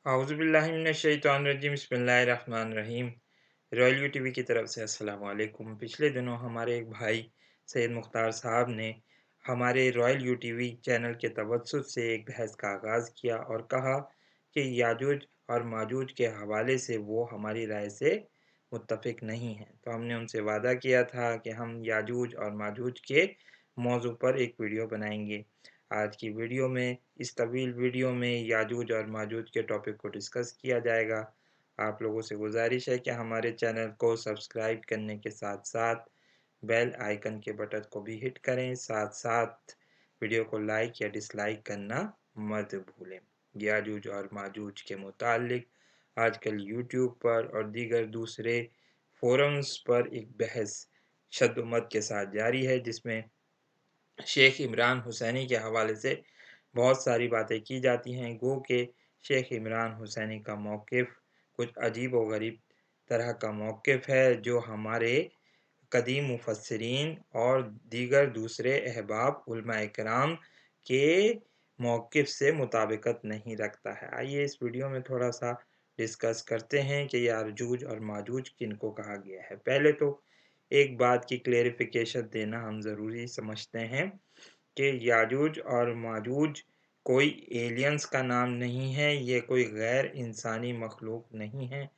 औज़ुबिल्लाहिमिनश्शैतानिर्रजीम बिस्मिल्लाहिर्रहमानिर्रहीम। Royal you TV की तरफ से अस्सलाम वालेकुम। पिछले दिनों हमारे एक भाई सैयद मुख्तार साहब ने हमारे रॉयल यू टीवी चैनल के तवज्जुद से एक बहस का आगाज़ किया और कहा कि याजूज और माजूज के हवाले से वो हमारी राय से मुत्तफ़िक नहीं हैं। तो हमने उनसे वादा किया था कि हम याजूज और माजूज के मौजू पर एक वीडियो बनाएंगे। आज की वीडियो में इस तवील वीडियो में याजूज और माजूज के टॉपिक को डिस्कस किया जाएगा। आप लोगों से गुजारिश है कि हमारे चैनल को सब्सक्राइब करने के साथ साथ बेल आइकन के बटन को भी हिट करें, साथ साथ वीडियो को लाइक या डिसलाइक करना मत भूलें। याजूज और माजूज के मुतालिक आजकल यूट्यूब पर और दीगर दूसरे फोरम्स पर एक बहस शद्दुमत के साथ जारी है, जिसमें शेख इमरान हुसैनी के हवाले से बहुत सारी बातें की जाती हैं। गो के शेख इमरान हुसैनी का मौक़िफ़ कुछ अजीब व गरीब तरह का मौक़िफ़ है, जो हमारे कदीम मुफस्सिरीन और दीगर दूसरे अहबाब उलमा इकराम के मौक़िफ़ से मुताबिकत नहीं रखता है। आइए इस वीडियो में थोड़ा सा डिस्कस करते हैं कि याजूज और माजूज किनको कहा गया है। पहले तो एक बात की क्लेरिफिकेशन देना हम ज़रूरी समझते हैं कि याजूज और माजूज कोई एलियंस का नाम नहीं है, ये कोई गैर इंसानी मखलूक नहीं है,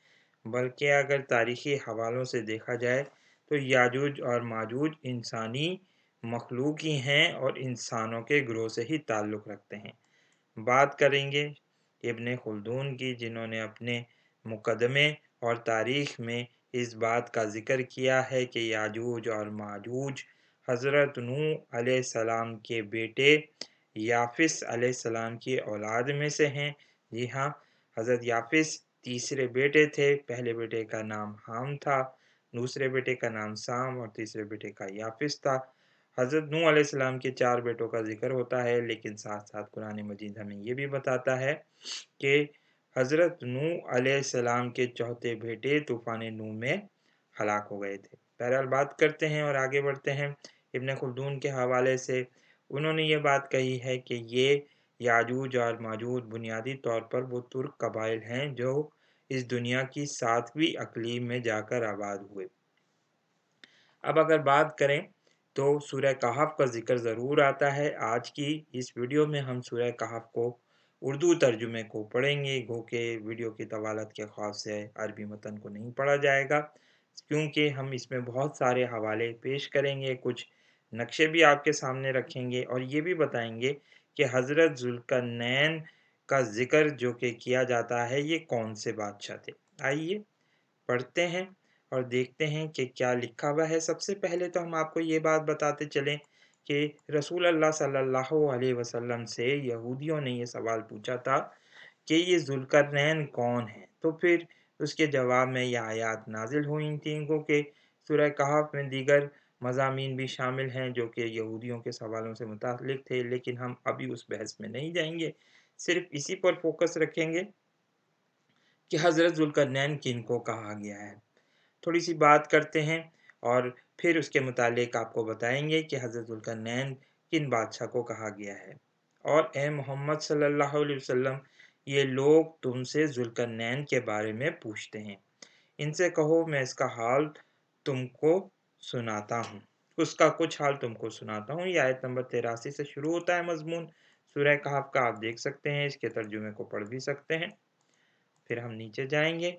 बल्कि अगर तारीख़ी हवालों से देखा जाए तो याजूज और माजूज इंसानी मखलूक ही हैं और इंसानों के ग्रोह से ही ताल्लुक़ रखते हैं। बात करेंगे इब्न खुल्दून की, जिन्होंने अपने मुकदमे और तारीख़ में इस बात का ज़िक्र किया है कि याजूज और माजूज हज़रत नूह अलैहिस्सलाम के बेटे याफिस अलैहिस्सलाम की औलाद में से हैं। जी हाँ, हज़रत याफिस तीसरे बेटे थे। पहले बेटे का नाम हाम था, दूसरे बेटे का नाम साम और तीसरे बेटे का याफिस था। हज़रत नूह अलैहिस्सलाम के 4 बेटों का जिक्र होता है, लेकिन साथ साथ कुरान मजीद हमें ये भी बताता है कि हज़रत नूह अलैहिस्सलाम के चौथे बेटे तूफ़ान नूह में हलाक हो गए थे। बहरहाल बात करते हैं और आगे बढ़ते हैं। इब्न खुल्दून के हवाले से उन्होंने ये बात कही है कि ये याजूज और माजूज बुनियादी तौर पर वो तुर्क कबाइल हैं जो इस दुनिया की 7वीं अक़लीम में जाकर आबाद हुए। अब अगर बात करें तो सूरह कहफ का ज़िक्र ज़रूर आता है। आज की इस वीडियो में हम सूरह कहफ को उर्दू तर्जुमे को पढ़ेंगे। गो के वीडियो की तवालत के ख़ौफ से अरबी मतन को नहीं पढ़ा जाएगा, क्योंकि हम इसमें बहुत सारे हवाले पेश करेंगे, कुछ नक्शे भी आपके सामने रखेंगे और ये भी बताएंगे कि हज़रत ज़ुल्करनैन का ज़िक्र जो कि किया जाता है ये कौन से बादशाह थे। आइए पढ़ते हैं और देखते हैं कि क्या लिखा हुआ है। सबसे पहले तो हम आपको ये बात बताते चलें कि रसूल अल्लाह सल्लल्लाहु अलैहि वसल्लम से यहूदियों ने ये सवाल पूछा था कि ये ज़ुल्करनैन कौन है। तो फिर उसके जवाब में यह आयात नाजिल हुई थी, क्योंकि सूरह कहफ में दीगर मज़ामीन भी शामिल हैं जो कि यहूदियों के सवालों से मुताल्लिक़ थे, लेकिन हम अभी उस बहस में नहीं जाएंगे, सिर्फ इसी पर फोकस रखेंगे कि हज़रत ज़ुल्करनैन किनको कहा गया है। थोड़ी सी बात करते हैं और फिर उसके मुतालिक आपको बताएंगे कि हज़रत ज़ुल्करनैन किन बादशाह को कहा गया है। और ए मोहम्मद सल्लल्लाहु अलैहि वसल्लम, ये लोग तुमसे ज़ुल्करनैन के बारे में पूछते हैं, इनसे कहो मैं इसका हाल तुमको सुनाता हूँ, उसका कुछ हाल तुमको सुनाता हूँ। ये आयत नंबर 83 से शुरू होता है मजमून सूरह कहफ का, आप देख सकते हैं, इसके तर्जुमे को पढ़ भी सकते हैं। फिर हम नीचे जाएंगे।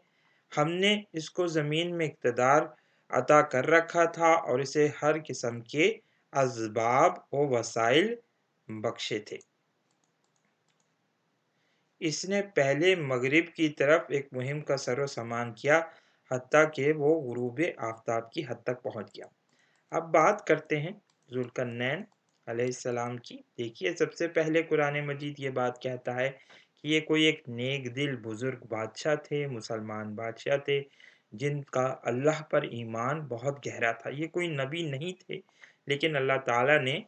हमने इसको ज़मीन में इक़्तिदार अता कर रखा था और इसे हर किस्म के असबाब व वसाइल बख्शे थे। इसने पहले मगरिब की तरफ एक मुहिम का सरो सामान किया, हत्ता कि वो गुरूब आफ्ताब की हद तक पहुँच गया। अब बात करते हैं ज़ुल्करनैन अलैहिस्सलाम की। देखिए, सबसे पहले कुरान मजीद ये बात कहता है कि ये कोई एक नेक दिल बुज़ुर्ग बादशाह थे, मुसलमान बादशाह थे, जिनका अल्लाह पर ईमान बहुत गहरा था। ये कोई नबी नहीं थे, लेकिन अल्लाह ताला ने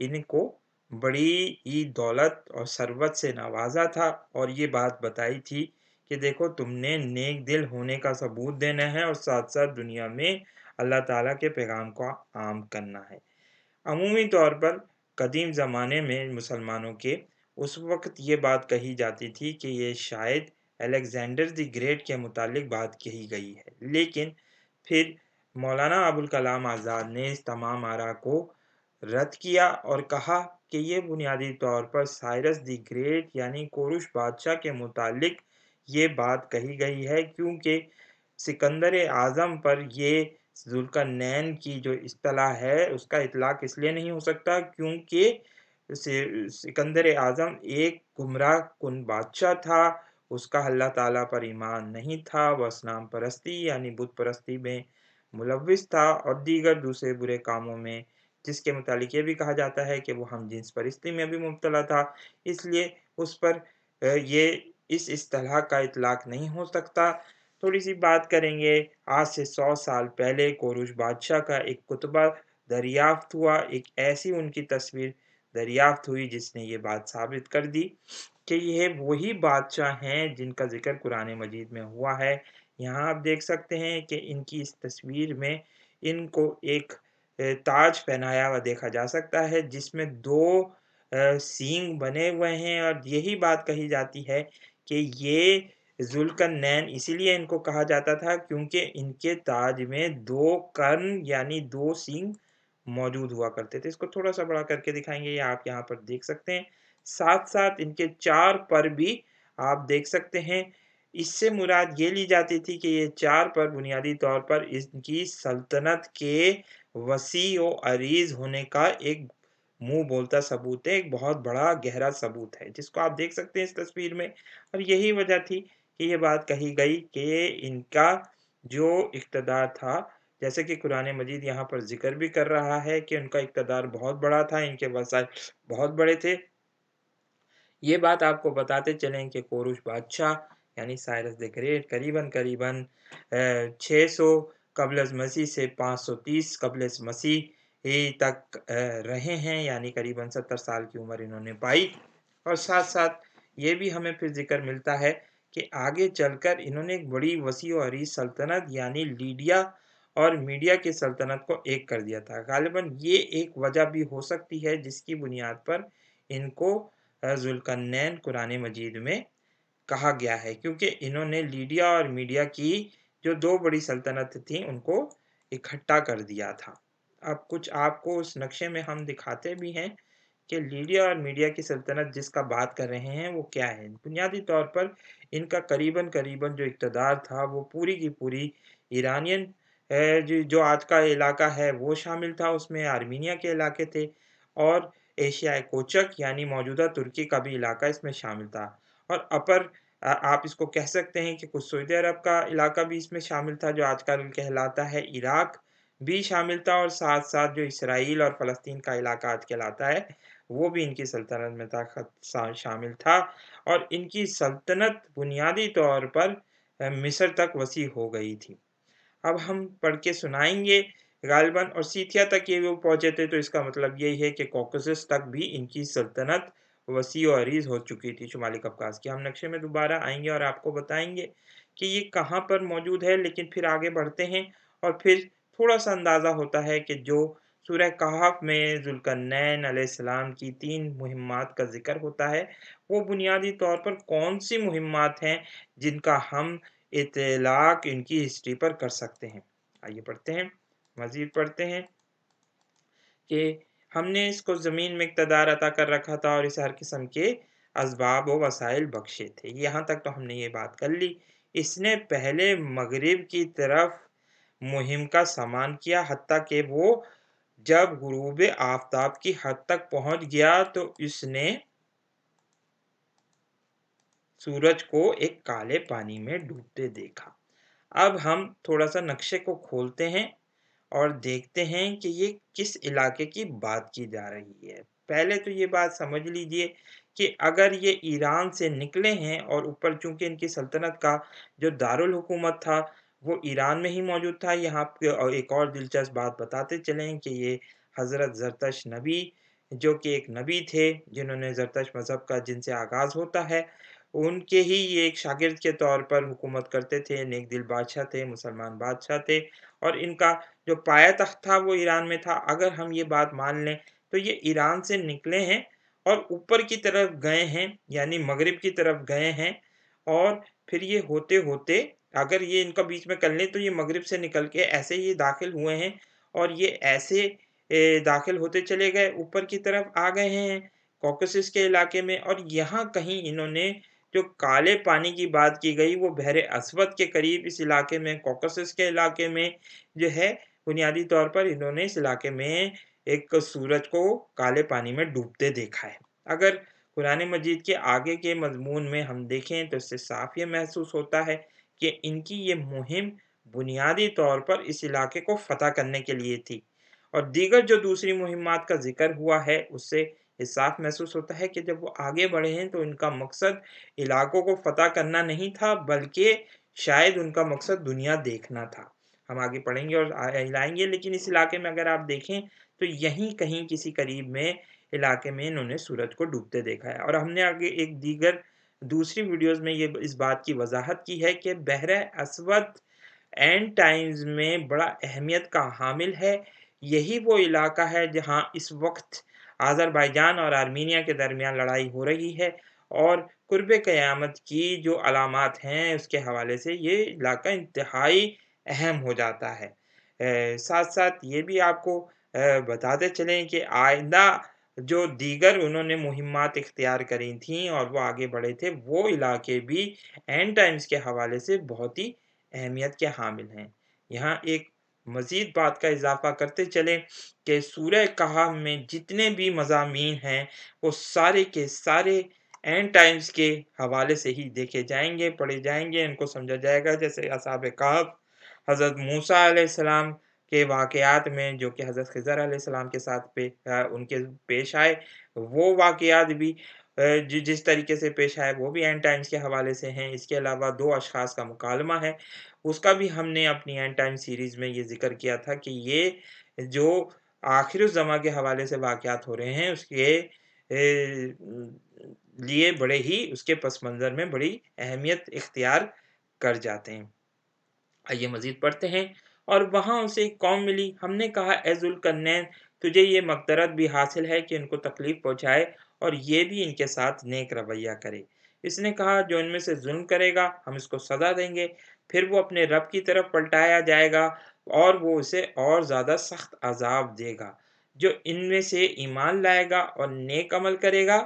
इनको बड़ी ही दौलत और सरवत से नवाजा था और ये बात बताई थी कि देखो, तुमने नेक दिल होने का सबूत देना है और साथ साथ दुनिया में अल्लाह ताला के पैगाम को आम करना है। अमूमी तौर पर कदीम ज़माने में मुसलमानों के उस वक्त ये बात कही जाती थी कि ये शायद अलेक्जेंडर द ग्रेट के मुतालिक बात कही गई है, लेकिन फिर मौलाना अबुल कलाम आज़ाद ने इस तमाम आरा को रद्द किया और कहा कि ये बुनियादी तौर पर साइरस द ग्रेट यानी कोरुश बादशाह के मुतालिक ये बात कही गई है, क्योंकि सिकंदर आज़म पर ये ज़ुल्करनैन की जो इस्तिलाह है उसका इतलाक इसलिए नहीं हो सकता क्योंकि सिकंदर आज़म एक गुमराह कुन बादशाह था। उसका अल्लाह ताला पर ईमान नहीं था, वह असनाम परस्ती यानी बुत परस्ती में मुलव्विस था और दीगर दूसरे बुरे कामों में, जिसके मुतालिक ये भी कहा जाता है कि वो हम जिन्स परस्ती में भी मुब्तला था। इसलिए उस पर ये इस इस्तिलाह का इतलाक नहीं हो सकता। थोड़ी सी बात करेंगे, आज से 100 साल पहले कोरूश बादशाह का एक कुतबा दरियाफ्त हुआ। एक ऐसी उनकी तस्वीर दरियाफ्त हुई जिसने ये बात साबित कर दी कि ये वही बादशाह हैं जिनका जिक्र कुरान मजीद में हुआ है। यहाँ आप देख सकते हैं कि इनकी इस तस्वीर में इनको एक ताज पहनाया हुआ देखा जा सकता है जिसमें 2 सींग बने हुए हैं और यही बात कही जाती है कि ये ज़ुल्करनैन इसीलिए इनको कहा जाता था क्योंकि इनके ताज में 2 कर्न यानी 2 सींग मौजूद हुआ करते थे। इसको थोड़ा-सा बड़ा करके दिखाएँगे, ये आप यहाँ पर देख सकते हैं। साथ-साथ इनके 4 पर भी आप देख सकते हैं। इससे मुराद ये ली जाती थी कि ये 4 पर बुनियादी तौर पर इनकी सल्तनत के वसी व अरीज़ होने का एक मुँह बोलता सबूत है, एक बहुत बड़ा गहरा सबूत है, जिसको आप देख सकते हैं इस तस्वीर में। और यही वजह थी कि ये बात कही गई कि इनका जो इक़्तिदार था, जैसे कि कुरान मजीद यहाँ पर ज़िक्र भी कर रहा है कि उनका इक़्तिदार बहुत बड़ा था, इनके वसाइल बहुत बड़े थे। ये बात आपको बताते चलें कि कोरूश बादशाह यानी साइरस द ग्रेट करीबन 600 क़ब्ल मसीह से 530 क़ब्ल मसीह तक रहे हैं, यानी करीबन 70 साल की उम्र इन्होंने पाई। और साथ-साथ ये भी हमें फिर ज़िक्र मिलता है कि आगे चलकर इन्होंने एक बड़ी वसी व अरीज़ सल्तनत यानी लीडिया और मीडिया की सल्तनत को एक कर दिया था। ग़ालिबन ये एक वजह भी हो सकती है जिसकी बुनियाद पर इनको ज़ुल्करनैन कुरान मजीद में कहा गया है, क्योंकि इन्होंने लीडिया और मीडिया की जो 2 बड़ी सल्तनत थी उनको इकट्ठा कर दिया था। अब कुछ आपको उस नक्शे में हम दिखाते भी हैं कि लीडिया और मीडिया की सल्तनत जिसका बात कर रहे हैं वो क्या है। बुनियादी तौर पर इनका करीबन जो इक़्तिदार था वो पूरी की पूरी ईरानियन जो आज का इलाका है वो शामिल था, उसमें आर्मीनिया के इलाके थे और एशियाई कोचक यानी मौजूदा तुर्की का भी इलाका इसमें शामिल था। और आप इसको कह सकते हैं कि कुछ सऊदी अरब का इलाका भी इसमें शामिल था जो आजकल कहलाता है इराक भी शामिल था, और साथ-साथ जो इसराइल और फ़लस्तीन का इलाका आज कहलाता है वो भी इनकी सल्तनत में शामिल था। और इनकी सल्तनत बुनियादी तौर पर मिस्र तक वसी हो गई थी। अब हम पढ़ के सुनाएँगे ग़ालिबन, और सीथिया तक ये वो पहुँचे थे, तो इसका मतलब यही है कि कॉकेसस तक भी इनकी सल्तनत वसी व अरीज़ हो चुकी थी शुमाली कफ़कास की। हम नक्शे में दोबारा आएँगे और आपको बताएँगे कि ये कहाँ पर मौजूद है, लेकिन फिर आगे बढ़ते हैं और फिर थोड़ा-सा अंदाज़ा होता है कि जो सूरह कहफ में ज़ुल्करनैन अलैहिस्सलाम की 3 मुहिम्मात का ज़िक्र होता है, वो बुनियादी तौर पर कौन-सी मुहिम्मात हैं जिनका हम इतलाक इनकी हिस्ट्री पर कर सकते हैं। आइए पढ़ते हैं, मज़ीद पढ़ते हैं कि हमने इसको ज़मीन में इक़्तिदार अता कर रखा था और इसे हर किस्म के असबाब व वसाइल बख्शे थे। यहाँ तक तो हमने ये बात कर ली। इसने पहले मग़रिब की तरफ मुहिम का सामान किया, हत्ता कि वो जब गुरूब आफ़ताब की हद तक पहुँच गया तो इसने सूरज को एक काले पानी में डूबते देखा। अब हम थोड़ा-सा नक्शे को खोलते हैं और देखते हैं कि ये किस इलाके की बात की जा रही है। पहले तो ये बात समझ लीजिए कि अगर ये ईरान से निकले हैं और ऊपर चूँकि इनकी सल्तनत का जो दारुल हुकूमत था वो ईरान में ही मौजूद था। यहाँ पे एक और दिलचस्प बात बताते चलें कि ये हज़रत ज़रतश नबी, जो कि एक नबी थे जिन्होंने ज़रतश मज़हब का जिनसे आगाज़ होता है, उनके ही ये एक शागिर्द के तौर पर हुकूमत करते थे, नेक दिल बादशाह थे, मुसलमान बादशाह थे और इनका जो पाया-तख़्त था वो ईरान में था। अगर हम ये बात मान लें तो ये ईरान से निकले हैं और ऊपर की तरफ गए हैं, यानी मग़रिब की तरफ गए हैं और फिर ये होते-होते अगर ये इनका बीच में कर लें तो ये मगरिब से निकल के ऐसे ही दाखिल हुए हैं और ये ऐसे दाखिल होते चले गए, ऊपर की तरफ आ गए हैं कॉकेसस के इलाके में और यहाँ कहीं इन्होंने जो काले पानी की बात की गई वो बहरे अस्वद के करीब इस इलाके में कॉकेसस के इलाके में जो है बुनियादी तौर पर इन्होंने इस इलाके में एक सूरज को काले पानी में डूबते देखा है। अगर कुरान मजीद के आगे के मज़मून में हम देखें तो इससे साफ ये महसूस होता है कि इनकी ये मुहिम बुनियादी तौर पर इस इलाके को फ़तह करने के लिए थी और दीगर जो दूसरी मुहिम्मात का ज़िक्र हुआ है उससे ये साफ महसूस होता है कि जब वो आगे बढ़े हैं तो इनका मकसद इलाकों को फ़तह करना नहीं था बल्कि शायद उनका मकसद दुनिया देखना था। हम आगे पढ़ेंगे और लाएँगे लेकिन इस इलाके में अगर आप देखें तो यहीं कहीं किसी करीब में इलाके में इन्होंने सूरज को डूबते देखा है और हमने आगे एक दीगर दूसरी वीडियोज़ में ये इस बात की वज़ाहत की है कि बहरा अस्वद एंड टाइम्स में बड़ा अहमियत का हामिल है। यही वो इलाका है जहाँ इस वक़्त अज़रबैजान और आर्मीनिया के दरमियान लड़ाई हो रही है और क़ुर्ब क़यामत की जो अलामात हैं उसके हवाले से ये इलाका इंतहाई अहम हो जाता है। साथ-साथ ये भी आपको बताते चलें कि आइंदा जो दीगर उन्होंने मुहिम्मात इख्तियार करी थीं और वो आगे बढ़े थे, वो इलाके भी एंड टाइम्स के हवाले से बहुत ही अहमियत के हामिल हैं। यहाँ एक मज़ीद बात का इज़ाफ़ा करते चलें कि सूरह कहफ में जितने भी मज़ामीन हैं, वो सारे के सारे एंड टाइम्स के हवाले से ही देखे जाएँगे, पढ़े जाएँगे, इनको समझा जाएगा। जैसे असहाब कहफ, हज़रत मूसा अलैहिस्सलाम के वाक़यात में जो कि हज़रत ख़िज़र अलैहिस्सलाम के साथ उनके पेश आए, वो वाक़यात भी जिस तरीके से पेश आए वो भी एंड टाइम्स के हवाले से हैं। इसके अलावा 2 अशख़ास का मुकालमा है, उसका भी हमने अपनी एंड टाइम सीरीज़ में ये ज़िक्र किया था कि ये जो आखिरुज़्ज़मा के हवाले से वाक़यात हो रहे हैं उसके लिए बड़े ही उसके पस मंज़र में बड़ी अहमियत इख्तियार कर जाते हैं। आइए मज़ीद पढ़ते हैं और वहाँ उसे एक कौम मिली, हमने कहा ए ज़ुल्करनैन तुझे ये मक़दरत भी हासिल है कि इनको तकलीफ़ पहुँचाए और ये भी इनके साथ नेक रवैया करे। इसने कहा जो इनमें से ज़ुल्म करेगा हम इसको सज़ा देंगे, फिर वो अपने रब की तरफ पलटाया जाएगा और वो उसे और ज़्यादा सख्त अज़ाब देगा। जो इनमें से ईमान लाएगा और नेक अमल करेगा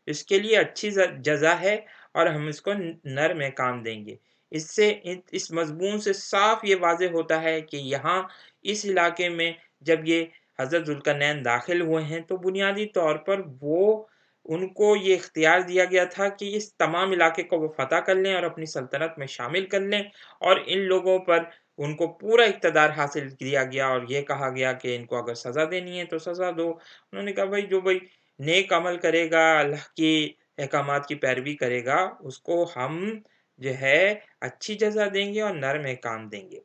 इसके लिए अच्छी जज़ा है और हम इसको नर में काम देंगे। इससे इस मज़मून से साफ ये वाज़ेह होता है कि यहाँ इस इलाके में जब ये हज़रत ज़ुल्करनैन दाखिल हुए हैं तो बुनियादी तौर पर वो उनको ये इख्तियार दिया गया था कि इस तमाम इलाके को वो फ़तह कर लें और अपनी सल्तनत में शामिल कर लें और इन लोगों पर उनको पूरा इक़्तिदार हासिल किया गया और ये कहा गया कि इनको अगर सज़ा देनी है तो सज़ा दो। उन्होंने कहा भाई जो भाई नेक अमल करेगा, अल्लाह की अहकामात की पैरवी करेगा, उसको हम जो है अच्छी जज़ा देंगे और नर में काम देंगे।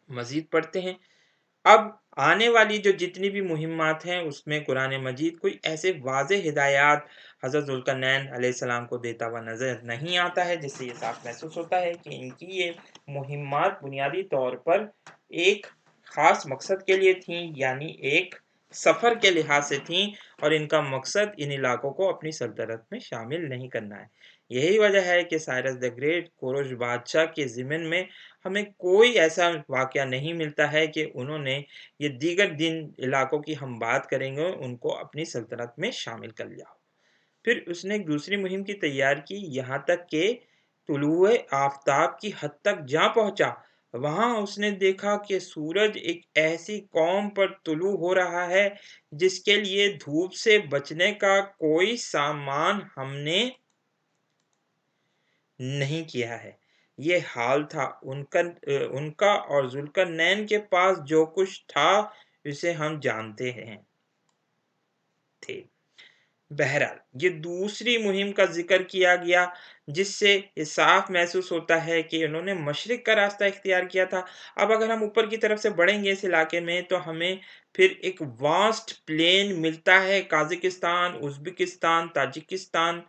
मज़ीद पढ़ते हैं, अब आने वाली जो जितनी भी मुहिम्मात हैं उसमें कुरान मजीद कोई ऐसे वाज़ेह हिदायत हज़रत ज़ुल्करनैन अलैहिस्सलाम को देता हुआ नज़र नहीं आता है, जिससे ये साफ महसूस होता है कि इनकी ये मुहिम्मात बुनियादी तौर पर एक ख़ास मकसद के लिए थीं, यानी एक सफ़र के लिहाज से थीं और इनका मकसद इन इलाकों को अपनी सल्तनत में शामिल नहीं करना है। यही वजह है कि साइरस द ग्रेट कोरोश बादशाह के ज़िमन में हमें कोई ऐसा वाक़या नहीं मिलता है कि उन्होंने ये दीगर जिन इलाकों की हम बात करेंगे उनको अपनी सल्तनत में शामिल कर लिया हो। फिर उसने एक दूसरी मुहिम की तैयार की यहाँ तक कि तुलुए आफ़ताब की हद तक जा पहुँचा। वहाँ उसने देखा कि सूरज एक ऐसी कौम पर तुलू हो रहा है जिसके लिए धूप से बचने का कोई सामान हमने नहीं किया है। ये हाल था उनका और ज़ुल्करनैन के पास जो कुछ था इसे हम जानते हैं थे। बहरहाल ये दूसरी मुहिम का ज़िक्र किया गया जिससे ये साफ महसूस होता है कि उन्होंने मशरिक़ का रास्ता इख्तियार किया था। अब अगर हम ऊपर की तरफ से बढ़ेंगे इस इलाके में तो हमें फिर एक वास्ट प्लेन मिलता है काज़ाकिस्तान, उज़्बेकिस्तान, ताजिकिस्तान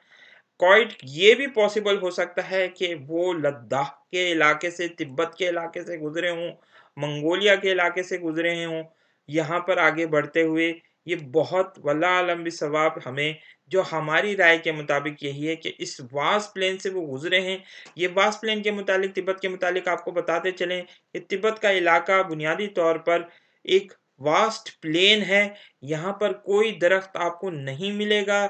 क्वाइट ये भी पॉसिबल हो सकता है कि वो लद्दाख के इलाके से, तिब्बत के इलाके से गुज़रे हों, मंगोलिया के इलाके से गुज़रे हों, यहाँ पर आगे बढ़ते हुए یہ بہت واللہ اعلم بالصواب ہمیں جو ہماری رائے کے مطابق یہی ہے کہ اس واسٹ پلین سے وہ گزرے ہیں۔ یہ واسٹ پلین کے متعلق تبت کے متعلق آپ کو بتاتے چلیں کہ تبت کا علاقہ بنیادی طور پر ایک واسٹ پلین ہے، یہاں پر کوئی درخت آپ کو نہیں ملے گا،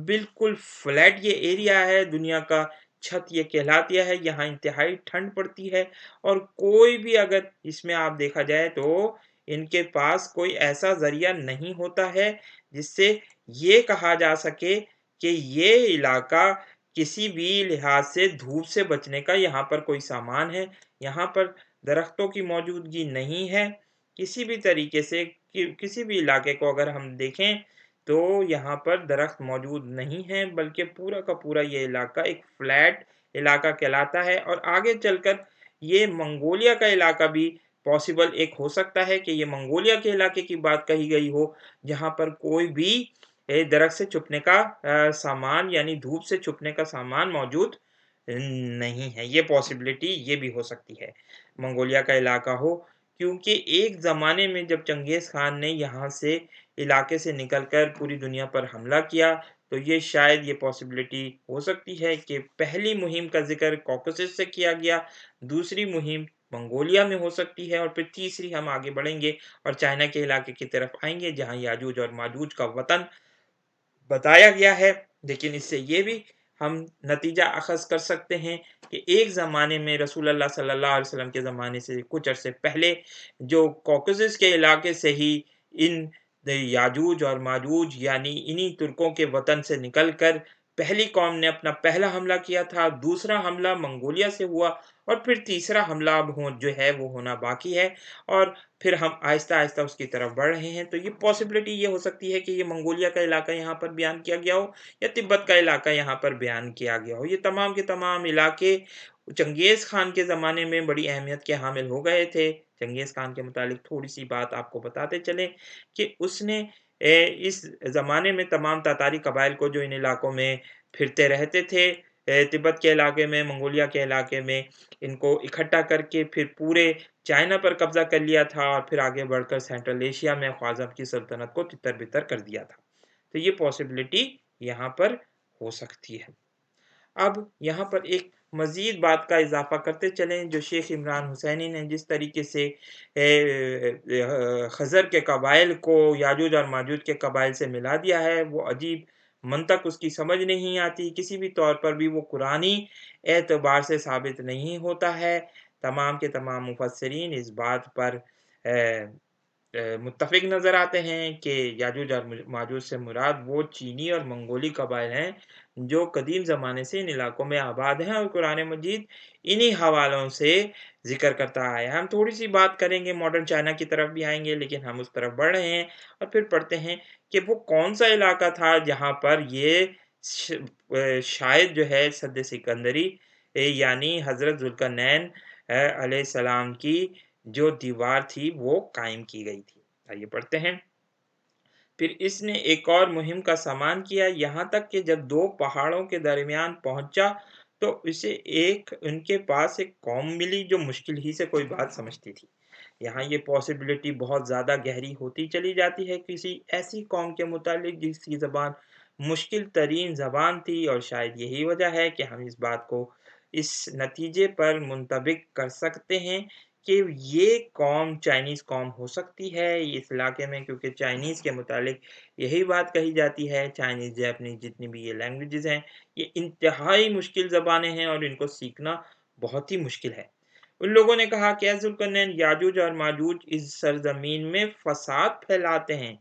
بالکل فلیٹ یہ ایریا ہے، دنیا کا چھت یہ کہلاتی ہے، یہاں انتہائی ٹھنڈ پڑتی ہے اور کوئی بھی اگر اس میں آپ دیکھا جائے تو ان کے پاس کوئی ایسا ذریعہ نہیں ہوتا ہے جس سے یہ کہا جا سکے کہ یہ علاقہ کسی بھی لحاظ سے دھوپ سے بچنے کا یہاں پر کوئی سامان ہے، یہاں پر درختوں کی موجودگی نہیں ہے، کسی بھی طریقے سے کسی بھی علاقے کو اگر ہم دیکھیں تو یہاں پر درخت موجود نہیں ہیں، بلکہ پورا کا پورا یہ علاقہ ایک فلیٹ علاقہ کہلاتا ہے اور آگے چل کر یہ منگولیا کا علاقہ بھی پاسبل ایک ہو سکتا ہے کہ یہ منگولیا کے علاقے کی بات کہی گئی ہو جہاں پر کوئی بھی درخت سے چھپنے کا سامان یعنی دھوپ سے چھپنے کا سامان موجود نہیں ہے۔ یہ پاسبلٹی یہ بھی ہو سکتی ہے منگولیا کا علاقہ ہو، کیونکہ ایک زمانے میں جب چنگیز خان نے یہاں سے علاقے سے نکل کر پوری دنیا پر حملہ کیا تو یہ شاید یہ پاسبلٹی ہو سکتی ہے کہ پہلی مہم کا ذکر کوکسس سے کیا گیا، دوسری مہم منگولیا میں ہو سکتی ہے اور پھر تیسری ہم آگے بڑھیں گے اور چائنا کے علاقے کی طرف آئیں گے جہاں یاجوج اور ماجوج کا وطن بتایا گیا ہے۔ لیکن اس سے یہ بھی ہم نتیجہ اخذ کر سکتے ہیں کہ ایک زمانے میں رسول اللہ صلی اللہ علیہ وسلم کے زمانے سے کچھ عرصے پہلے جو کوکسس کے علاقے سے ہی ان یاجوج اور ماجوج یعنی انہی ترکوں کے وطن سے نکل کر پہلی قوم نے اپنا پہلا حملہ کیا تھا، دوسرا حملہ منگولیا سے ہوا اور پھر تیسرا حملہ اب جو ہے وہ ہونا باقی ہے اور پھر ہم آہستہ آہستہ اس کی طرف بڑھ رہے ہیں۔ تو یہ پاسبلٹی یہ ہو سکتی ہے کہ یہ منگولیا کا علاقہ یہاں پر بیان کیا گیا ہو یا تبت کا علاقہ یہاں پر بیان کیا گیا ہو۔ یہ تمام کے تمام علاقے چنگیز خان کے زمانے میں بڑی اہمیت کے حامل ہو گئے تھے۔ چنگیز خان کے متعلق تھوڑی سی بات آپ کو بتاتے چلیں کہ اس نے اس زمانے میں تمام تاتاری قبائل کو جو ان علاقوں میں پھرتے رہتے تھے، تبت کے علاقے میں، منگولیا کے علاقے میں، ان کو اکٹھا کر کے پھر پورے چائنا پر قبضہ کر لیا تھا اور پھر آگے بڑھ کر سینٹرل ایشیا میں خواجہ کی سلطنت کو تتر بتر کر دیا تھا۔ تو یہ پاسبلٹی یہاں پر ہو سکتی ہے۔ اب یہاں پر ایک مزید بات کا اضافہ کرتے چلیں جو شیخ عمران حسینی نے جس طریقے سے خزر کے قبائل کو یاجوج اور ماجوج کے قبائل سے ملا دیا ہے، وہ عجیب منطق اس کی سمجھ نہیں آتی، کسی بھی طور پر بھی وہ قرآنی اعتبار سے ثابت نہیں ہوتا ہے۔ تمام کے تمام مفسرین اس بات پر متفق نظر آتے ہیں کہ یاجوج اور ماجوج سے مراد وہ چینی اور منگولی قبائل ہیں جو قدیم زمانے سے ان علاقوں میں آباد ہیں اور قرآن مجید انہی حوالوں سے ذکر کرتا آیا ہے۔ ہم تھوڑی سی بات کریں گے ماڈرن چائنا کی طرف بھی آئیں گے، لیکن ہم اس طرف بڑھ رہے ہیں اور پھر پڑھتے ہیں کہ وہ کون سا علاقہ تھا جہاں پر یہ شاید جو ہے سد سکندری یعنی حضرت ذوالقرنین علیہ السلام کی جو دیوار تھی وہ قائم کی گئی تھی۔ آئیے پڑھتے ہیں۔ پھر اس نے ایک اور مہم کا سامان کیا، یہاں تک کہ جب دو پہاڑوں کے درمیان پہنچا تو اسے ان کے پاس ایک قوم ملی جو مشکل ہی سے کوئی بات سمجھتی تھی۔ یہاں یہ پاسبلٹی بہت زیادہ گہری ہوتی چلی جاتی ہے کسی ایسی قوم کے متعلق جس کی زبان مشکل ترین زبان تھی، اور شاید یہی وجہ ہے کہ ہم اس بات کو اس نتیجے پر منطبق کر سکتے ہیں کہ یہ قوم چائنیز قوم ہو سکتی ہے اس علاقے میں، کیونکہ چائنیز کے متعلق یہی بات کہی جاتی ہے۔ چائنیز جاپنیز جتنی بھی یہ لینگویجز ہیں یہ انتہائی مشکل زبانیں ہیں اور ان کو سیکھنا بہت ہی مشکل ہے۔ ان لوگوں نے کہا کہ اے ذوالقرنین، یاجوج اور ماجوج اس سرزمین میں فساد پھیلاتے ہیں،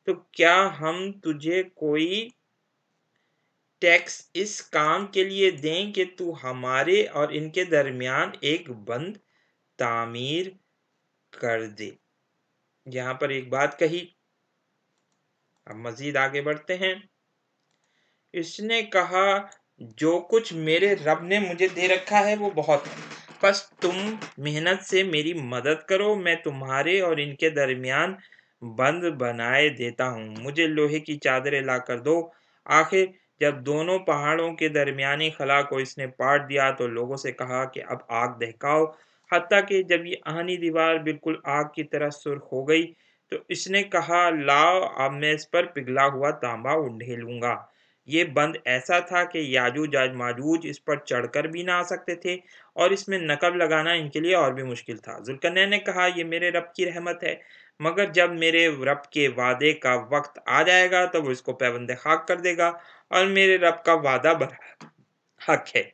تو کیا ہم تجھے کوئی ٹیکس اس کام کے لیے دیں کہ تو ہمارے اور ان کے درمیان ایک بند تعمیر کر دے۔ یہاں پر ایک بات کہی، اب مزید آگے بڑھتے ہیں۔ اس نے کہا جو کچھ میرے رب نے مجھے دے رکھا ہے وہ بہت ہے، بس تم محنت سے میری مدد کرو، میں تمہارے اور ان کے درمیان بند بنائے دیتا ہوں، مجھے لوہے کی چادریں لا کر دو۔ آخر جب دونوں پہاڑوں کے درمیانی خلا کو اس نے پاٹ دیا تو لوگوں سے کہا کہ اب آگ دہکاؤ، حتیٰ کہ جب یہ آہنی دیوار بالکل آگ کی طرح سرخ ہو گئی तो इसने कहा, लाओ अब मैं इस पर पिघला हुआ तांबा उंडेलूँगा। ये बंद ऐसा था कि याजूज और माजूज इस पर चढ़कर भी ना आ सकते थे और इसमें नकब लगाना इनके लिए और भी मुश्किल था। ज़ुल्करनैन ने कहा, ये मेरे रब की रहमत है, मगर जब मेरे रब के वादे का वक़्त आ जाएगा तो वो इसको पैबंद खाक कर देगा और मेरे रब का वादा हक है।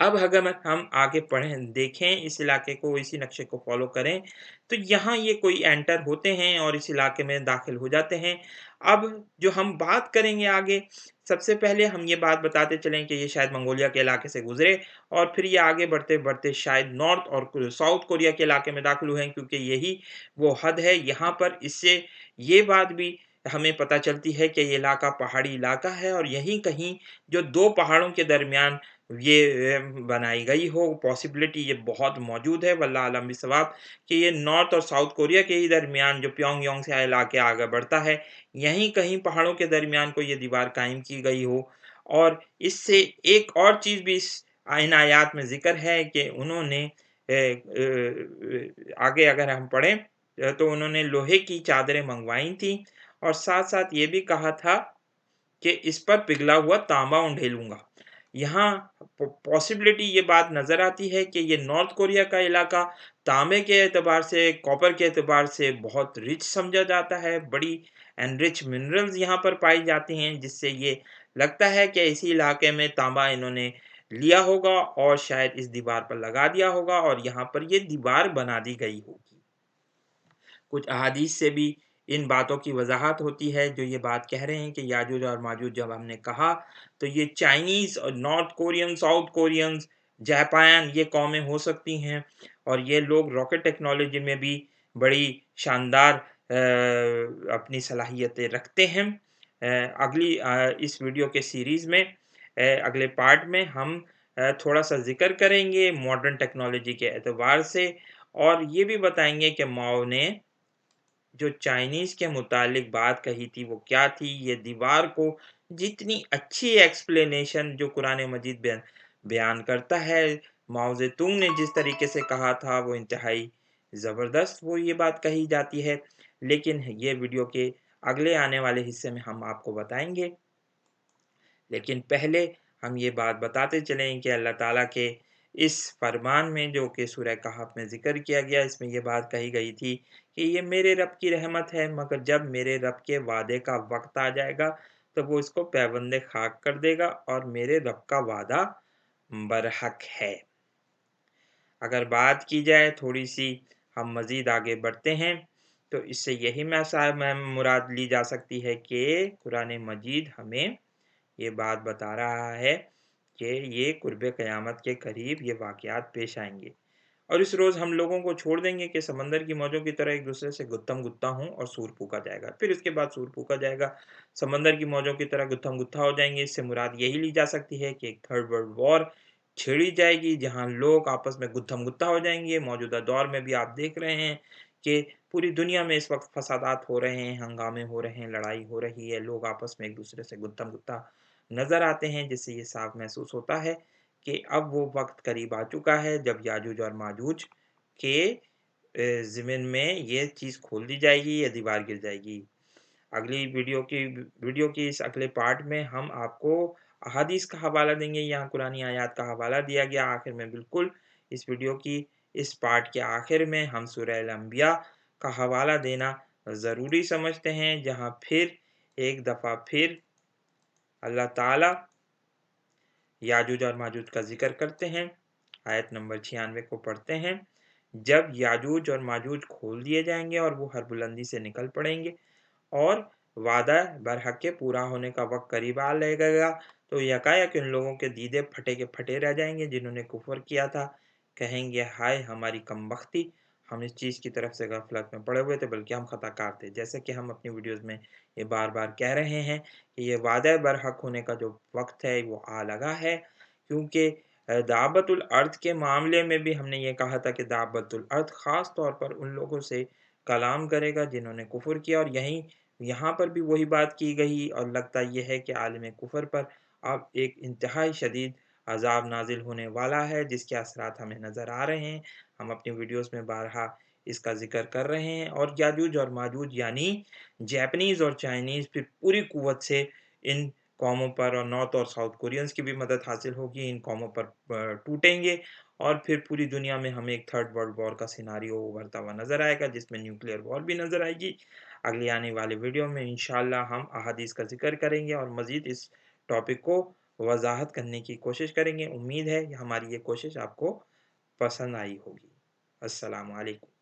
अब अगर हम आगे पढ़ें, देखें इस इलाके को, इसी नक्शे को फ़ॉलो करें, तो यहाँ ये कोई एंटर होते हैं और इस इलाके में दाखिल हो जाते हैं। अब जो हम बात करेंगे आगे, सबसे पहले हम ये बात बताते चलें कि ये शायद मंगोलिया के इलाके से गुज़रे और फिर ये आगे बढ़ते-बढ़ते शायद नॉर्थ और साउथ कोरिया के इलाके में दाखिल हुए हैं, क्योंकि यही वो हद है। यहाँ पर इससे ये बात भी हमें पता चलती है कि ये इलाका पहाड़ी इलाका है और यहीं कहीं जो 2 पहाड़ों के दरमियान ये बनाई गई हो, पॉसिबिलिटी ये बहुत मौजूद है, वल्लाह आलम बिस्सवाब, कि ये नॉर्थ और साउथ कोरिया के ही दरमियान जो प्योंगयांग से इलाके आगे बढ़ता है, यहीं कहीं पहाड़ों के दरमियान कोई ये दीवार कायम की गई हो। और इससे एक और चीज़ भी इस इन आयात में ज़िक्र है कि उन्होंने आगे अगर हम पढ़ें तो उन्होंने लोहे की चादरें मँगवाई थीं और साथ-साथ ये भी कहा था कि इस पर पिघला हुआ तांबा उंडेलूँगा। यहाँ पॉसिबिलिटी ये बात नज़र आती है कि ये नॉर्थ कोरिया का इलाका तांबे के एतबार से, कॉपर के एतबार से बहुत रिच समझा जाता है, बड़ी एनरिच मिनरल्स यहाँ पर पाई जाती हैं, जिससे ये लगता है कि इसी इलाके में तांबा इन्होंने लिया होगा और शायद इस दीवार पर लगा दिया होगा और यहाँ पर ये दीवार बना दी गई होगी। कुछ अहादीस से भी इन बातों की वज़ाहत होती है, जो ये बात कह रहे हैं कि याजूज और माजूज जब हमने कहा, तो ये चाइनीज़ और north Korean, south Koreans, Japan ये कौमें हो सकती हैं और ये लोग रॉकेट टेक्नोलॉजी में भी बड़ी शानदार अपनी सलाहियतें रखते हैं। अगली इस वीडियो के सीरीज़ में अगले पार्ट में हम थोड़ा-सा ज़िक्र करेंगे मॉडर्न टेक्नोलॉजी के एतबार से और ये भी बताएँगे कि माओ ने जो चाइनीज़ के मुतालिक बात कही थी वो क्या थी? ये दीवार को जितनी अच्छी एक्सप्लेनेशन जो कुरान मजीद बयान करता है, माओ ज़ेतुंग ने जिस तरीके से कहा था वो इंतहाई ज़बरदस्त वो ये बात कही जाती है। लेकिन ये वीडियो के अगले आने वाले हिस्से में हम आपको बताएँगे। लेकिन पहले हम ये बात बताते चलें कि अल्लाह ताला के इस फरमान में जो कि सूरह कहफ में ज़िक्र किया गया, इसमें ये बात कही गई थी कि ये मेरे रब की रहमत है, मगर जब मेरे रब के वादे का वक़्त आ जाएगा, तो वो इसको पैबंद खाक कर देगा और मेरे रब का वादा बरहक है। अगर बात की जाए थोड़ी-सी हम मज़ीद आगे बढ़ते हैं, तो इससे यही मुराद ली जा सकती है कि कुरान मजीद हमें ये बात बता रहा है कि ये कुर्ब क़यामत के करीब ये वाक़यात पेश आएँगे और इस रोज़ हम लोगों को छोड़ देंगे कि समंदर की मौजों की तरह एक-दूसरे से गुत्थम-गुत्ता हों और सूर फूँका जाएगा। फिर इसके बाद सूर फूँका जाएगा, समंदर की मौजों की तरह गुत्थम-गुत्था हो जाएँगे। इससे मुराद यही ली जा सकती है कि एक थर्ड वर्ल्ड वॉर छेड़ी जाएगी, जहाँ लोग आपस में गुत्थम-गुत्ता हो जाएँगे। मौजूदा दौर में भी आप देख रहे हैं कि पूरी दुनिया में इस वक़्त फ़सादात हो रहे हैं, हंगामे हो रहे हैं, लड़ाई हो रही है, लोग आपस में एक-दूसरे से गुत्थम-गुत्ता नज़र आते हैं, जिससे ये साफ महसूस होता है कि अब वो वक़्त करीब आ चुका है जब याजूज और माजूज के ज़िमन में ये चीज़ खोल दी जाएगी, ये दीवार गिर जाएगी। अगली वीडियो की इस अगले पार्ट में हम आपको अहादीस का हवाला देंगे, यहाँ कुरानी आयत का हवाला दिया गया आखिर में बिल्कुल इस वीडियो की इस पार्ट के आखिर में हम सूरह अल-अंबिया का हवाला देना ज़रूरी समझते हैं, जहाँ फिर एक दफ़ा फिर अल्लाह ताला याजूज और माजूज का ज़िक्र करते हैं। आयत नंबर 96 को पढ़ते हैं। जब याजूज और माजूज खोल दिए जाएँगे और वो हर बुलंदी से निकल पड़ेंगे और वादा बरहक के पूरा होने का वक़्त करीब आ लगेगा, तो यकायक इन लोगों के दीदे फटे के फटे रह जाएँगे जिन्होंने कुफ़्र किया था। कहेंगे, हाय हमारी कमबख्ती! हम इस चीज़ की तरफ से गफ़लत में पड़े हुए थे, बल्कि हम ख़ताकार थे। जैसे कि हम अपनी वीडियोज़ में ये बार-बार कह रहे हैं कि ये वादा बरहक होने का जो वक़्त है वो आ लगा है, क्योंकि दावतुल अर्द के मामले में भी हमने ये कहा था कि दावतुल अर्द ख़ास तौर पर उन लोगों से कलाम करेगा जिन्होंने कुफ़्र किया और यहाँ पर भी वही बात की गई और लगता ये है कि आलिम कुफ़र पर अब एक इंतहाई शदीद अज़ाब नाज़िल होने वाला है, जिसके असरात हमें नज़र आ रहे हैं। हम अपनी वीडियोज़ में बारहा اس کا ذکر کر رہے ہیں اور یاجوج اور ماجوج یعنی جاپنیز اور چائنیز پھر پوری قوت سے ان قوموں پر اور نارتھ اور ساؤتھ کورینز کی بھی مدد حاصل ہوگی، ان قوموں پر ٹوٹیں گے اور پھر پوری دنیا میں ہمیں ایک تھرڈ ورلڈ وار کا سیناریو ابھرتا ہوا نظر آئے گا، جس میں نیوکلیئر وار بھی نظر آئے گی۔ اگلی آنے والے ویڈیو میں انشاءاللہ ہم احادیث کا ذکر کریں گے اور مزید اس ٹاپک کو وضاحت کرنے کی کوشش کریں گے۔ امید ہے کہ ہماری یہ کوشش آپ کو پسند آئی ہوگی۔ السلام علیکم۔